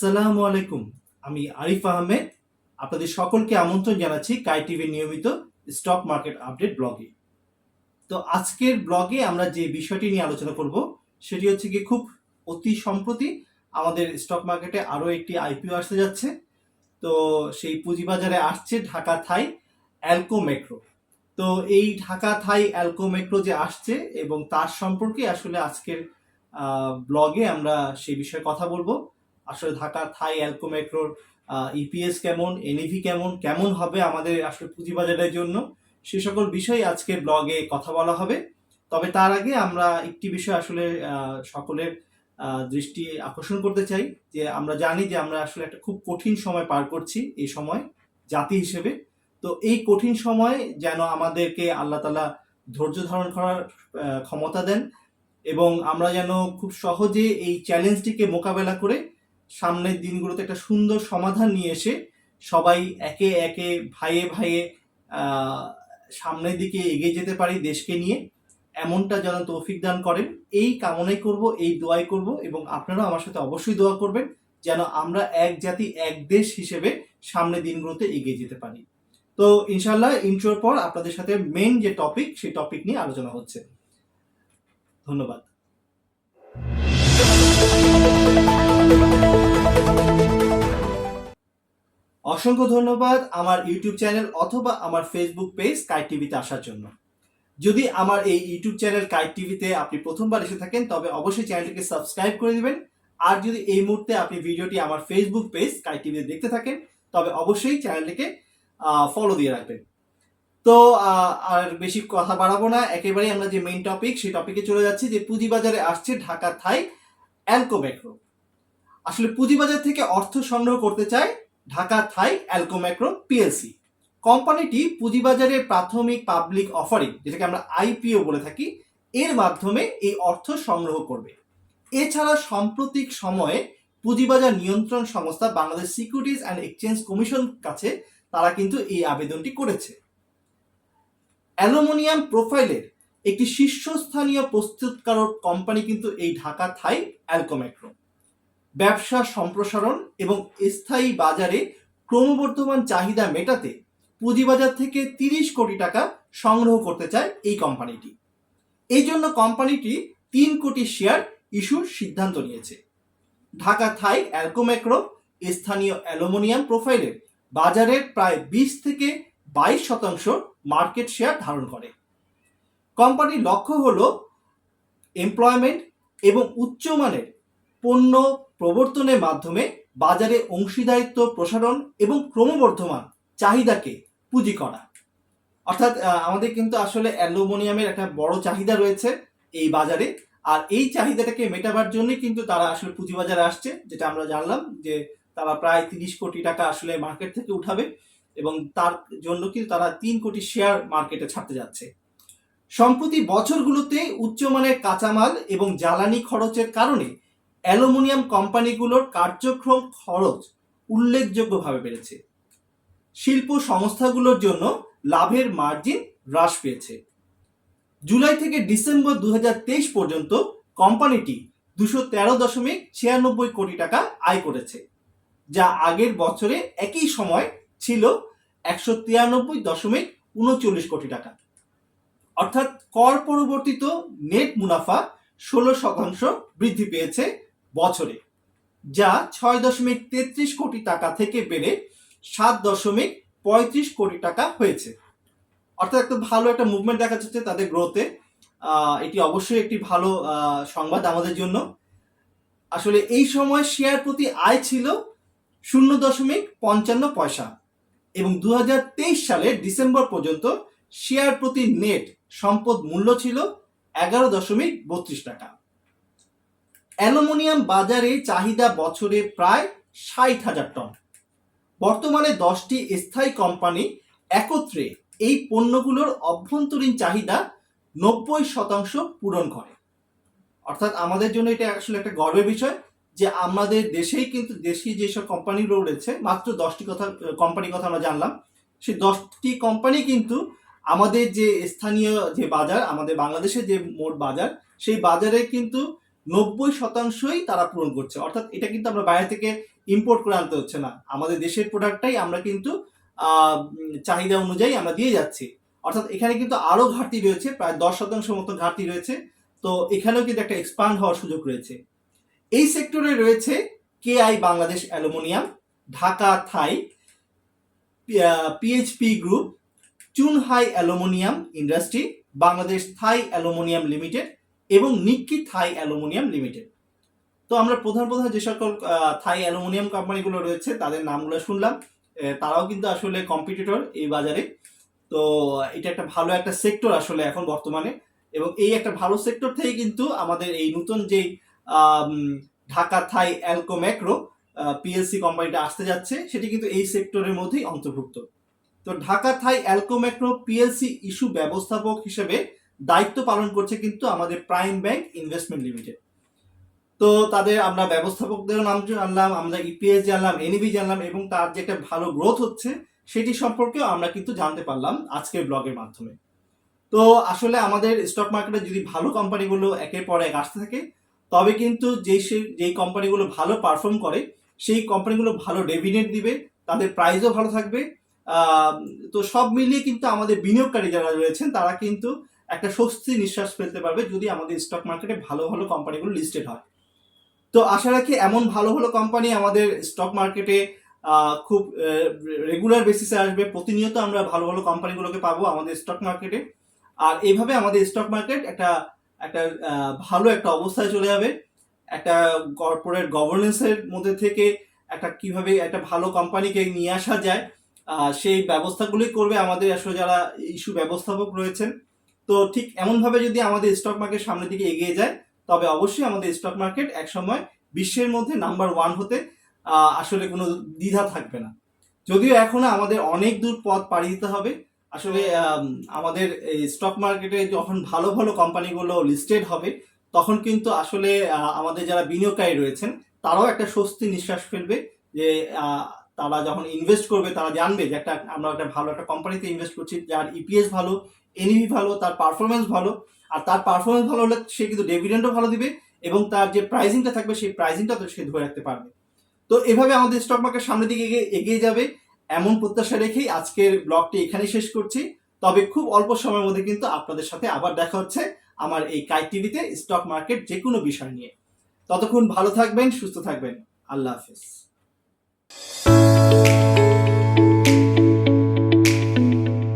আসসালামু আলাইকুম। আমি আরিফ আহমেদ। আপনাদের সকলকে আমন্ত্রণ জানাচ্ছি কাই টিভির নিয়মিত স্টক মার্কেট আপডেট ব্লগে। তো আজকের ব্লগে আমরা যে বিষয়টি নিয়ে আলোচনা করব সেটি হচ্ছে গিয়ে খুব অতি সম্প্রতি আমাদের স্টক মার্কেটে আরও একটি আইপিও আসতে যাচ্ছে। তো সেই পুঁজিবাজারে আসছে ঢাকা থাই অ্যালকো মেট্রো। তো এই ঢাকা থাই অ্যালকো মেট্রো যে আসছে এবং তার সম্পর্কে আসলে আজকের ব্লগে আমরা সেই বিষয়ে কথা বলবো। আসলে ঢাকা থাই অ্যালকো মেট্রোর ইপিএস কেমন, এনইভি কেমন, কেমন হবে আমাদের আসলে পুঁজিবাজারের জন্য, সে সকল বিষয়ে আজকের ব্লগে কথা বলা হবে। তবে তার আগে আমরা একটি বিষয় আসলে সকলের দৃষ্টি আকর্ষণ করতে চাই যে আমরা জানি যে আমরা আসলে একটা খুব কঠিন সময় পার করছি এই সময় জাতি হিসেবে। তো এই কঠিন সময় যেন আমাদেরকে আল্লাহ তাআলা ধৈর্য ধারণ করার ক্ষমতা দেন এবং আমরা যেন খুব সহজে এই চ্যালেঞ্জটিকে মোকাবেলা করে সামনের দিনগুলোতে একটা সুন্দর সমাধান নিয়ে এসে সবাই একে একে ভাইয়ে ভাইয়ে সামনের দিকে এগিয়ে যেতে পারি দেশকে নিয়ে, এমনটা যেন তৌফিক দান করেন। এই কামনাই করব, এই দোয়াই করব এবং আপনারাও আমার সাথে অবশ্যই দোয়া করবেন যেন আমরা এক জাতি এক দেশ হিসেবে সামনের দিনগুলোতে এগিয়ে যেতে পারি। তো ইনশাল্লাহ ইন্ট্রোর পর আপনাদের সাথে মেইন যে টপিক সেই টপিক নিয়ে আলোচনা হচ্ছে। ধন্যবাদ। অসংখ্য ধন্যবাদ আমার ইউটিউব চ্যানেল অথবা আমার ফেসবুক পেজ কাই টিভিতে আসার জন্য। যদি আমার এই ইউটিউব চ্যানেল কাই টিভিতে আপনি প্রথমবার এসে থাকেন তবে অবশ্যই চ্যানেলটিকে সাবস্ক্রাইব করে দিবেন। আর যদি এই মুহূর্তে আপনি ভিডিওটি আমার ফেসবুক পেজ কাই টিভিতে দেখতে থাকেন তবে অবশ্যই চ্যানেলটিকে ফলো দিয়ে রাখবেন। তো আর বেশি কথা বাড়াবো না, একেবারেই আমরা যে মেইন টপিক সেই টপিকে চলে যাচ্ছি যে পুঁজিবাজারে আসছে ঢাকা থাই অ্যালকো মেট্রো। আসলে পুঁজিবাজার থেকে অর্থ সংগ্রহ করতে চায় ঢাকা থাই অ্যালকো মেট্রো পিএলসি। কোম্পানিটি পুঁজিবাজারের প্রাথমিক পাবলিক অফারিং, যেটাকে আমরা আইপিও বলে থাকি, এর মাধ্যমে এই অর্থ সংগ্রহ করবে। এছাড়া সাম্প্রতিক সময়ে পুঁজিবাজার নিয়ন্ত্রণ সংস্থা Bangladesh securities and exchange commission কাছে তারা কিন্তু এই আবেদনটি করেছে। অ্যালুমিনিয়াম প্রোফাইলের একটি শীর্ষস্থানীয় প্রস্তুতকারক কোম্পানি কিন্তু এই ঢাকা থাই অ্যালকো মেট্রো। ব্যবসা সম্প্রসারণ এবং স্থায়ী বাজারে ক্রমবর্ধমান চাহিদা মেটাতে পুঁজিবাজার থেকে 30 কোটি টাকা সংগ্রহ করতে চায় এই কোম্পানিটি। এই জন্য কোম্পানিটি 3 কোটি শেয়ার ইস্যুর সিদ্ধান্ত নিয়েছে। ঢাকা থাই অ্যালকো মেট্রো স্থানীয় অ্যালুমিনিয়াম প্রোফাইলের বাজারের প্রায় 20 থেকে 22% মার্কেট শেয়ার ধারণ করে। কোম্পানির লক্ষ্য হলো এমপ্লয়মেন্ট এবং উচ্চমানের পণ্য প্রবর্তনের মাধ্যমে বাজারে অংশীদারিত্ব প্রসারণ এবং ক্রমবর্ধমান চাহিদাকে পুঁজি করা। অর্থাৎ আমাদের কিন্তু আসলে অ্যালুমিনিয়ামের একটা বড় চাহিদা রয়েছে এই বাজারে, আর এই চাহিদাটাকে মেটাবার জন্যই কিন্তু তারা আসলে পুঁজিবাজারে আসছে, যেটা আমরা জানলাম যে তারা প্রায় 30 কোটি টাকা আসলে মার্কেট থেকে উঠাবে এবং তার জন্য কিন্তু তারা 3 কোটি শেয়ার মার্কেটে ছাড়তে যাচ্ছে। সম্প্রতি বছরগুলোতে উচ্চমানের কাঁচামাল এবং জ্বালানি খরচের কারণে অ্যালুমিনিয়াম কোম্পানিগুলোর কার্যক্রম খরচ উল্লেখযোগ্যভাবে বেড়েছে। শিল্প সংস্থাগুলোর জন্য লাভের মার্জিন হ্রাস পেয়েছে। জুলাই থেকে ডিসেম্বর 2023 পর্যন্ত কোম্পানিটি 213.96 কোটি টাকা আয় করেছে, যা আগের বছরে একই সময় ছিল 193.39 কোটি টাকা। অর্থাৎ কর পরিবর্তিত নেট মুনাফা 16% বৃদ্ধি পেয়েছে বছরে, যা 6.33 কোটি টাকা থেকে বেড়ে 7.35 কোটি টাকা হয়েছে। অর্থাৎ একটা ভালো একটা মুভমেন্ট দেখা যাচ্ছে তাদের গ্রোথে। এটি অবশ্যই একটি ভালো সংবাদ আমাদের জন্য। আসলে এই সময় শেয়ার প্রতি আয় ছিল 0.55 পয়সা এবং 2023 সালের ডিসেম্বর পর্যন্ত শেয়ার প্রতি নেট সম্পদ মূল্য ছিল 11.32 টাকা। অ্যালুমিনিয়াম বাজারে চাহিদা বছরে প্রায় 60,000 টন। বর্তমানে 10টি স্থায়ী কোম্পানি একত্রে এই পণ্যগুলোর অভ্যন্তরীণ চাহিদা 90% পূরণ করে। অর্থাৎ আমাদের জন্য এটা আসলে একটা গর্বের বিষয় যে আমাদের দেশেই কিন্তু দেশি যেসব কোম্পানিগুলো রয়েছে, মাত্র 10টি কোম্পানির কথা আমরা জানলাম, সেই 10টি কোম্পানি কিন্তু আমাদের যে স্থানীয় যে বাজার, আমাদের বাংলাদেশের যে মোট বাজার, সেই বাজারে কিন্তু 90%ই তারা পূরণ করছে। অর্থাৎ এটা কিন্তু আমরা বাইরে থেকে ইম্পোর্ট করে আনতে হচ্ছে না, আমাদের দেশের প্রোডাক্টটাই আমরা কিন্তু চাহিদা অনুযায়ী আমরা দিয়ে যাচ্ছি। অর্থাৎ এখানে কিন্তু আরো ঘাটতি রয়েছে, প্রায় 10% মতো ঘাটতি রয়েছে। তো এখানেও কিন্তু একটা এক্সপান্ড হওয়ার সুযোগ রয়েছে। এই সেক্টরে রয়েছে KI Bangladesh aluminium, Dhaka Thai, PHP group, Chunhai aluminium industry, Bangladesh Thai aluminium limited এবং নিক্কি থাই অ্যালুমিনিয়াম লিমিটেড। তো আমরা প্রধান যে সকল থাই অ্যালুমিনিয়াম কোম্পানিগুলো রয়েছে তাদের নামগুলো শুনলাম। তারাও কিন্তু আসলে কম্পিটিটর এই বাজারে। তো এটা একটা ভালো একটা সেক্টর আসলে এখন বর্তমানে, এবং এই একটা ভালো সেক্টর থেকে কিন্তু আমাদের এই নতুন যে ঢাকা থাই অ্যালকো ম্যাক্রো পিএলসি কোম্পানিটা আসতে যাচ্ছে, সেটি কিন্তু এই সেক্টরের মধ্যেই অন্তর্ভুক্ত। তো ঢাকা থাই অ্যালকো ম্যাক্রো পিএলসি ইস্যু ব্যবস্থাপক হিসেবে দায়িত্ব পালন করছে কিন্তু আমাদের প্রাইম ব্যাংক ইনভেস্টমেন্ট লিমিটেড। তো তাদের আমরা ব্যবস্থাপকদের নাম জানলাম, আমরা ইপিএস জানলাম, এনইবি জানলাম, এবং তার যে একটা ভালো গ্রোথ হচ্ছে সেটি সম্পর্কেও আমরা কিন্তু জানতে পারলাম আজকের ব্লগের মাধ্যমে। তো আসলে আমাদের স্টক মার্কেটে যদি ভালো কোম্পানিগুলো একের পর এক আসতে থাকে, তবে কিন্তু যেই কোম্পানিগুলো ভালো পারফর্ম করে সেই কোম্পানিগুলো ভালো ডিভিডেন্ড দিবে, তাদের প্রাইসও ভালো থাকবে। তো সব মিলিয়ে কিন্তু আমাদের বিনিয়োগকারী যারা রয়েছেন তারা কিন্তু একটা স্বস্তি নিঃশ্বাস ফেলতে পারবে যদি আমাদের স্টক মার্কেটে ভালো ভালো কোম্পানিগুলো লিস্টেড হয়। তো আশা রাখি এমন ভালো ভালো কোম্পানি আমাদের স্টক মার্কেটে খুব রেগুলার বেসিসে আসবে। প্রতিনিয়ত আমরা ভালো ভালো কোম্পানিগুলোকে পাবো আমাদের স্টক মার্কেটে। আর এইভাবে আমাদের স্টক মার্কেট একটা একটা ভালো একটা অবস্থায় চলে যাবে। একটা কর্পোরেট গভর্নেন্সের মধ্যে থেকে একটা কিভাবে একটা ভালো কোম্পানিকে নিয়ে আসা যায় সেই ব্যবস্থাগুলি করবে আমাদের আসলে যারা ইস্যু ব্যবস্থাপক রয়েছেন। তো ঠিক এমনভাবে যদি আমাদের স্টক মার্কেট সামনের দিকে এগিয়ে যায়, তবে অবশ্যই আমাদের স্টক মার্কেট একসময় বিশ্বের মধ্যে নাম্বার 1 হতে আসলে কোনো দ্বিধা থাকবে না। যদিও এখনো আমাদের অনেক দূর পথ পাড়ি দিতে হবে। আসলে আমাদের এই স্টক মার্কেটে যখন ভালো ভালো কোম্পানিগুলো লিস্টেড হবে, তখন কিন্তু আসলে আমাদের যারা বিনিয়োগকারী রয়েছেন তারাও একটা স্বস্তি নিঃশ্বাস ফেলবে যে তারা যখন ইনভেস্ট করবে তারা জানবে যে আমরা একটা ভালো একটা কোম্পানিতে ইনভেস্ট করছি, যার ইপিএস ভালো, এনইভি ভালো, তার পারফরমেন্স ভালো। আর তার পারফরমেন্স ভালো হলে সে কিন্তু ডিভিডেন্ডও ভালো দিবে, এবং তার যে প্রাইসিংটা থাকবে সেই প্রাইসিংটা তো সে ধরে রাখতে পারবে। তো এভাবে আমাদের স্টক মার্কেট সামনের দিকে এগিয়ে যাবে এমন প্রত্যাশা রেখেই আজকের ব্লগটি এখানেই শেষ করছি। তবে খুব অল্প সময়ের মধ্যে কিন্তু আপনাদের সাথে আবার দেখা হচ্ছে আমার এই কাইট টিভিতে স্টক মার্কেট যে কোনো বিষয় নিয়ে। ততক্ষণ ভালো থাকবেন, সুস্থ থাকবেন। আল্লাহ হাফেজ।